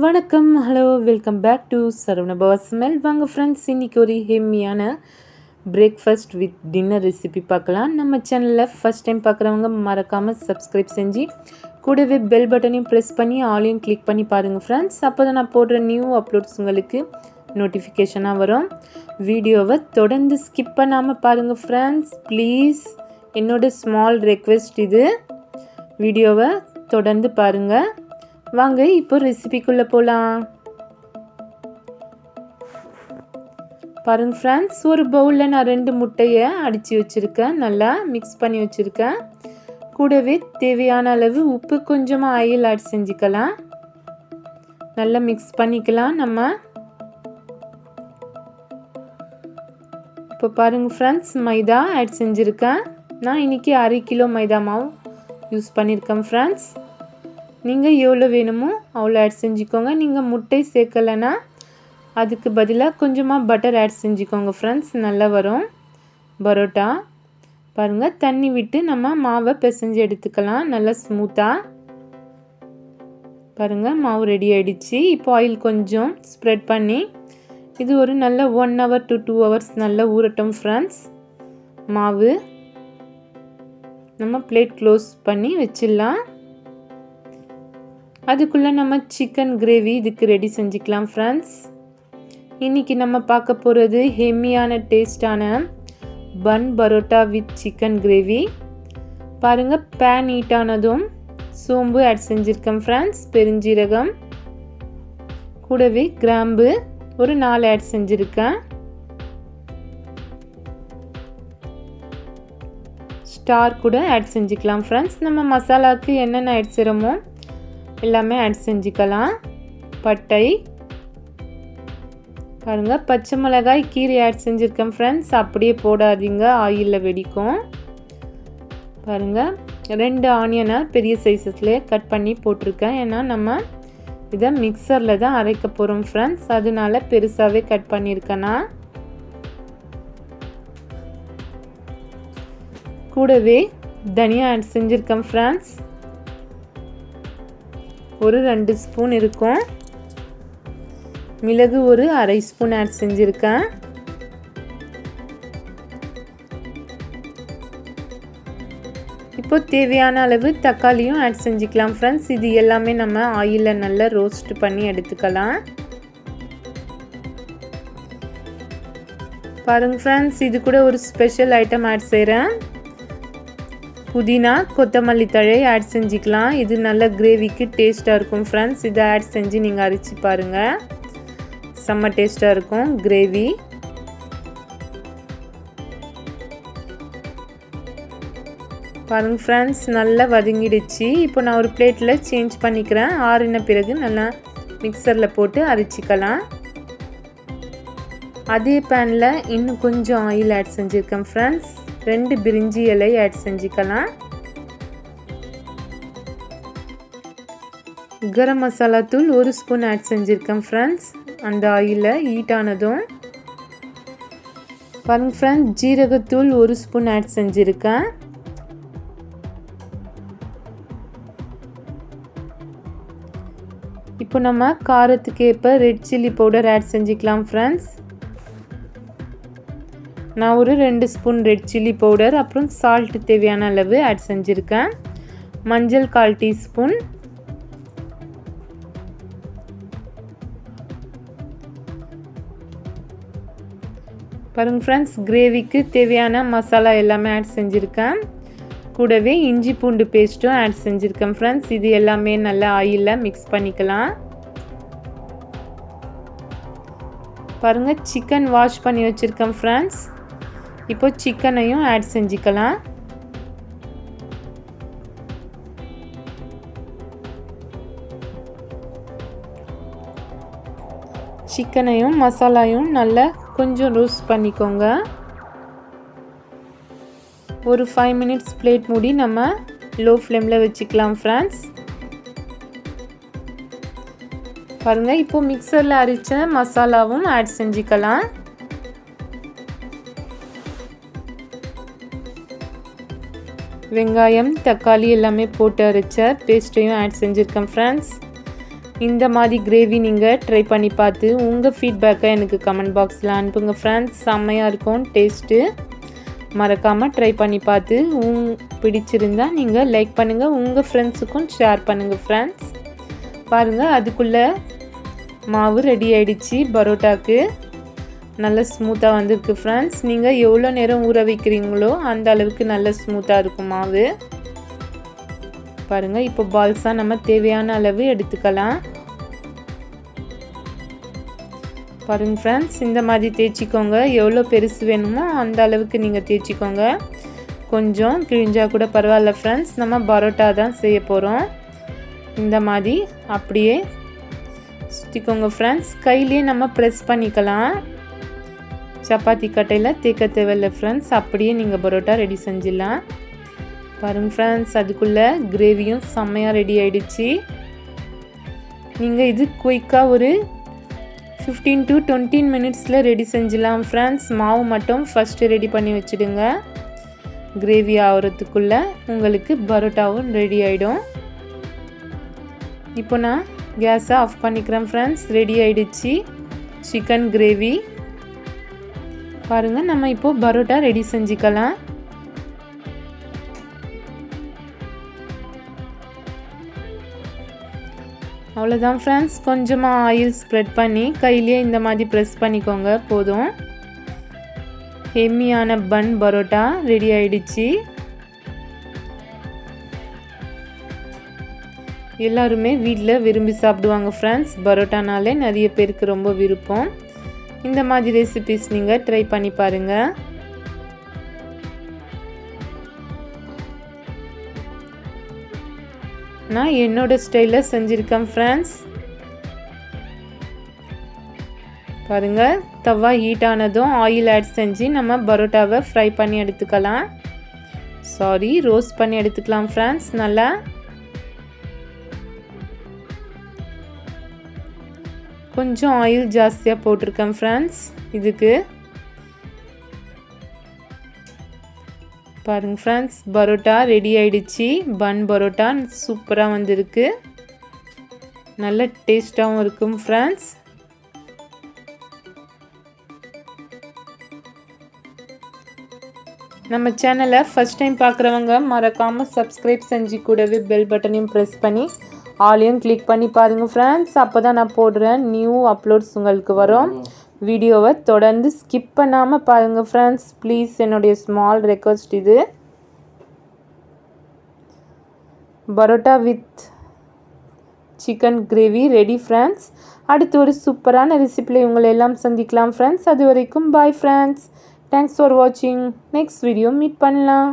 வணக்கம், hello, welcome back to Saravanabhava smell. வாங்க friends, இன்றைக்கி ஒரு ஹெம்மியான பிரேக்ஃபாஸ்ட் வித் டின்னர் ரெசிபி பார்க்கலாம். நம்ம சேனலில் ஃபஸ்ட் டைம் பார்க்குறவங்க மறக்காமல் சப்ஸ்கிரைப் செஞ்சு கூடவே பெல் பட்டனையும் ப்ரெஸ் பண்ணி ஆலையும் கிளிக் பண்ணி பாருங்கள் ஃப்ரெண்ட்ஸ். அப்போ தான் நான் போடுற நியூ அப்லோட்ஸ் உங்களுக்கு நோட்டிஃபிகேஷனாக வரும். வீடியோவை தொடர்ந்து ஸ்கிப் பண்ணாமல் பாருங்கள் ஃப்ரெண்ட்ஸ். ப்ளீஸ், என்னோடய ஸ்மால் ரெக்வெஸ்ட் இது. வீடியோவை தொடர்ந்து பாருங்கள். வாங்க இப்போ ரெசிபிக்குள்ளே போகலாம். பாருங்க ஃப்ரெண்ட்ஸ், ஒரு பவுலில் நான் 2 முட்டையை அடித்து வச்சுருக்கேன். நல்லா மிக்ஸ் பண்ணி வச்சுருக்கேன். கூடவே தேவையான அளவு உப்பு, கொஞ்சமாக ஆயில் ஆட் செஞ்சுக்கலாம். நல்லா மிக்ஸ் பண்ணிக்கலாம். நம்ம இப்போ பாருங்கள் ஃப்ரெண்ட்ஸ், மைதா ஆட் செஞ்சுருக்கேன். நான் இன்றைக்கி 1/2 கிலோ மைதா மாவு யூஸ் பண்ணியிருக்கேன் ஃப்ரெண்ட்ஸ். நீங்கள் எவ்வளோ வேணுமோ அவ்வளோ ஆட் செஞ்சுக்கோங்க. நீங்கள் முட்டை சேர்க்கலைன்னா அதுக்கு பதிலாக கொஞ்சமாக பட்டர் ஆட் செஞ்சுக்கோங்க ஃப்ரெண்ட்ஸ். நல்லா வரும் பரோட்டா. பாருங்கள், தண்ணி விட்டு நம்ம மாவை பிசைஞ்சு எடுத்துக்கலாம் நல்லா ஸ்மூத்தாக. பாருங்கள், மாவு ரெடி ஆகிடுச்சு. இப்போ ஆயில் கொஞ்சம் ஸ்ப்ரெட் பண்ணி இது ஒரு நல்ல 1 hour to 2 hours நல்லா ஊறட்டும் ஃப்ரெண்ட்ஸ். மாவு நம்ம பிளேட் க்ளோஸ் பண்ணி வச்சிடலாம். அதுக்குள்ளே நம்ம சிக்கன் கிரேவி இதுக்கு ரெடி செஞ்சுக்கலாம் ஃப்ரெண்ட்ஸ். இன்றைக்கி நம்ம பார்க்க போகிறது ஹெம்மியான டேஸ்டான பன் பரோட்டா வித் சிக்கன் கிரேவி. பாருங்கள், பேன் ஹீட் ஆனதும் சோம்பு ஆட் செஞ்சுருக்கேன் ஃப்ரெண்ட்ஸ். பெருஞ்சீரகம் கூடவே கிராம்பு ஒரு 4 ஆட் செஞ்சுருக்கேன். ஸ்டார் கூட ஆட் செஞ்சுக்கலாம் ஃப்ரெண்ட்ஸ். நம்ம மசாலாவுக்கு என்னென்ன ஆட் செய்கிறோமோ எல்லாமே ஆட் செஞ்சுக்கலாம். பட்டை, பாருங்கள், பச்சை மிளகாய் கீரை ஆட் செஞ்சுருக்கேன் ஃப்ரெண்ட்ஸ். அப்படியே போடாதீங்க, ஆயிலில் வெடிக்கும். பாருங்கள், 2 ஆனியனை பெரிய சைஸஸ்லேயே கட் பண்ணி போட்டிருக்கேன். ஏன்னா நம்ம இதை மிக்சரில் தான் அரைக்க போகிறோம் ஃப்ரெண்ட்ஸ். அதனால பெருசாகவே கட் பண்ணியிருக்கேன்னா. கூடவே தனியா ஆட் செஞ்சுருக்கேன் ஃப்ரெண்ட்ஸ். ஒரு 2 ஸ்பூன் இருக்கும். மிளகு ஒரு 1/2 ஸ்பூன் ஆட் செஞ்சுருக்கேன். இப்போ தேவையான அளவு தக்காளியும் ஆட் செஞ்சுக்கலாம் ஃப்ரெண்ட்ஸ். இது எல்லாமே நம்ம ஆயிலில் நல்லா ரோஸ்ட் பண்ணி எடுத்துக்கலாம். பாருங்கள் ஃப்ரெண்ட்ஸ், இது கூட ஒரு ஸ்பெஷல் ஐட்டம் ஆட் செய்கிறேன். புதினா, கொத்தமல்லி தழை ஆட் செஞ்சுக்கலாம். இது நல்ல கிரேவிக்கு டேஸ்ட்டாக இருக்கும் ஃப்ரெண்ட்ஸ். இதை ஆட் செஞ்சு நீங்கள் அரைச்சி பாருங்கள், செம்ம டேஸ்ட்டாக இருக்கும் கிரேவி. பாருங்கள் ஃப்ரெண்ட்ஸ், நல்லா வதங்கிடுச்சு. இப்போ நான் ஒரு பிளேட்டில் சேஞ்ச் பண்ணிக்கிறேன். ஆறின பிறகு நல்லா மிக்சரில் போட்டு அரைச்சிக்கலாம். அதே பேனில் இன்னும் கொஞ்சம் ஆயில் ஆட் செஞ்சுருக்கேன் ஃப்ரெண்ட்ஸ். 2 பிரிஞ்சி இலை ஆட் செஞ்சுக்கலாம். கரம் மசாலா தூள் 1 ஸ்பூன் ஆட் செஞ்சுருக்கேன் ஃப்ரெண்ட்ஸ். அந்த ஆயிலில் ஹீட் ஆனதும் பாருங்க ஃப்ரெண்ட்ஸ், ஜீரகத்தூள் 1 ஸ்பூன் ஆட் செஞ்சுருக்கேன். இப்போ நம்ம காரத்துக்கு ஏற்ப ரெட் சில்லி பவுடர் ஆட் செஞ்சுக்கலாம் ஃப்ரெண்ட்ஸ். நான் ஒரு 2 ஸ்பூன் ரெட் சில்லி பவுடர், அப்புறம் சால்ட் தேவையான அளவு ஆட் செஞ்சுருக்கேன். மஞ்சள் 1/4 டீஸ்பூன். பாருங்கள் ஃப்ரெண்ட்ஸ், கிரேவிக்கு தேவையான மசாலா எல்லாமே ஆட் செஞ்சுருக்கேன். கூடவே இஞ்சி பூண்டு பேஸ்ட்டும் ஆட் செஞ்சுருக்கேன் ஃப்ரெண்ட்ஸ். இது எல்லாமே நல்லா ஆயிலில் மிக்ஸ் பண்ணிக்கலாம். பாருங்கள், சிக்கன் வாஷ் பண்ணி வச்சுருக்கேன் ஃப்ரெண்ட்ஸ். இப்போ சிக்கனையும் ஆட் செஞ்சுக்கலாம். சிக்கனையும் மசாலாயும் நல்லா கொஞ்சம் ரோஸ்ட் பண்ணிக்கோங்க. ஒரு 5 minutes பிளேட் மூடி நம்ம லோ ஃப்ளேமில் வச்சுக்கலாம் ஃப்ரெண்ட்ஸ். பாருங்கள், இப்போ மிக்சரில் அரைச்ச மசாலாவும் ஆட் செஞ்சுக்கலாம். வெங்காயம், தக்காளி எல்லாமே போட்டு அரைச்ச பேஸ்ட்டையும் ஆட் செஞ்சுருக்கேன் ஃப்ரெண்ட்ஸ். இந்த மாதிரி கிரேவி நீங்கள் ட்ரை பண்ணி பார்த்து உங்கள் ஃபீட்பேக்கை எனக்கு கமெண்ட் பாக்ஸில் அனுப்புங்க ஃப்ரெண்ட்ஸ். செம்மையாக இருக்கும் டேஸ்ட்டு. மறக்காமல் ட்ரை பண்ணி பார்த்து பிடிச்சிருந்தா நீங்கள் லைக் பண்ணுங்கள், உங்கள் ஃப்ரெண்ட்ஸுக்கும் ஷேர் பண்ணுங்கள் ஃப்ரெண்ட்ஸ். பாருங்கள், அதுக்குள்ளே மாவு ரெடி ஆகிடுச்சு. பரோட்டாக்கு நல்ல ஸ்மூத்தாக வந்திருக்கு ஃப்ரெண்ட்ஸ். நீங்கள் எவ்வளோ நேரம் ஊற வைக்கிறீங்களோ அந்த அளவுக்கு நல்ல ஸ்மூத்தாக இருக்கும் மாவு. பாருங்கள், இப்போ பால்ஸாக நம்ம தேவையான அளவு எடுத்துக்கலாம். பாருங்கள் ஃப்ரெண்ட்ஸ், இந்த மாதிரி தேய்ச்சிக்கோங்க. எவ்வளோ பெருசு வேணுமோ அந்த அளவுக்கு நீங்கள் தேய்ச்சிக்கோங்க. கொஞ்சம் கிழிஞ்சால் கூட பரவாயில்ல ஃப்ரெண்ட்ஸ், நம்ம பரோட்டா தான் செய்ய போகிறோம். இந்த மாதிரி அப்படியே சுற்றிக்கோங்க ஃப்ரெண்ட்ஸ். கையிலே நம்ம ப்ரெஸ் பண்ணிக்கலாம். சப்பாத்தி கட்டையில் தேய்க்க தேவையில்லை ஃப்ரெண்ட்ஸ், அப்படியே நீங்கள் பரோட்டா ரெடி செஞ்சிடலாம். பாருங்கள் ஃப்ரெண்ட்ஸ், அதுக்குள்ளே கிரேவியும் செம்மையாக ரெடி ஆகிடுச்சு. நீங்கள் இது குயிக்காக ஒரு 15 to 20 மினிட்ஸில் ரெடி செஞ்சிடலாம் ஃப்ரெண்ட்ஸ். மாவு மட்டும் ஃபஸ்ட்டு ரெடி பண்ணி வச்சுடுங்க. கிரேவி ஆகிறதுக்குள்ளே உங்களுக்கு பரோட்டாவும் ரெடி ஆகிடும். இப்போ நான் கேஸை ஆஃப் பண்ணிக்கிறேன் ஃப்ரெண்ட்ஸ். ரெடி ஆகிடுச்சு சிக்கன் கிரேவி. பாருங்கள், நம்ம இப்போது பரோட்டா ரெடி செஞ்சுக்கலாம். அவ்வளோதான் ஃப்ரெண்ட்ஸ். கொஞ்சமாக ஆயில் ஸ்ப்ரெட் பண்ணி கையிலேயே இந்த மாதிரி ப்ரெஸ் பண்ணிக்கோங்க, போதும். ஹெம்மியான பன் பரோட்டா ரெடி ஆகிடுச்சு. எல்லாருமே வீட்டில் விரும்பி சாப்பிடுவாங்க ஃப்ரெண்ட்ஸ். பரோட்டானாலே நிறைய பேருக்கு ரொம்ப விருப்பம். இந்த மாதிரி ரெசிபிஸ் நீங்கள் ட்ரை பண்ணி பாருங்கள். நான் என்னோடய ஸ்டைலில் செஞ்சுருக்கேன் ஃப்ரெண்ட்ஸ். பாருங்கள், தவா ஹீட் ஆனதும் ஆயில் ஆட் செஞ்சு நம்ம பரோட்டாவை ஃப்ரை பண்ணி எடுத்துக்கலாம். ரோஸ்ட் பண்ணி எடுத்துக்கலாம் ஃப்ரெண்ட்ஸ். நல்லா கொஞ்சம் ஆயில் ஜாஸ்தியாக போட்டிருக்கேன் ஃப்ரெண்ட்ஸ் இதுக்கு. பாருங்கள் ஃப்ரெண்ட்ஸ், பரோட்டா ரெடி ஆகிடுச்சு. பன் பரோட்டா சூப்பராக வந்திருக்கு. நல்ல டேஸ்ட்டாகவும் இருக்கும் ஃப்ரெண்ட்ஸ். நம்ம சேனலை ஃபஸ்ட் டைம் பார்க்குறவங்க மறக்காமல் சப்ஸ்கிரைப் செஞ்சு கூடவே பெல் பட்டனையும் ப்ரெஸ் பண்ணி ஆலையும் கிளிக் பண்ணி பாருங்கள் ஃப்ரெண்ட்ஸ். அப்போ தான் நான் போடுறேன் நியூ அப்லோட்ஸ் உங்களுக்கு வரும். வீடியோவை தொடர்ந்து ஸ்கிப் பண்ணாமல் பாருங்கள் ஃப்ரெண்ட்ஸ். ப்ளீஸ், என்னுடைய ஸ்மால் ரெக்வஸ்ட் இது. Parotta with chicken gravy ready friends. அடுத்து ஒரு சூப்பரான ரெசிபியில் உங்களை எல்லாம் சந்திக்கலாம் ஃப்ரெண்ட்ஸ். அது வரைக்கும் பாய் ஃப்ரெண்ட்ஸ். தேங்க்ஸ் ஃபார் வாட்சிங். நெக்ஸ்ட் வீடியோ மீட் பண்ணலாம்.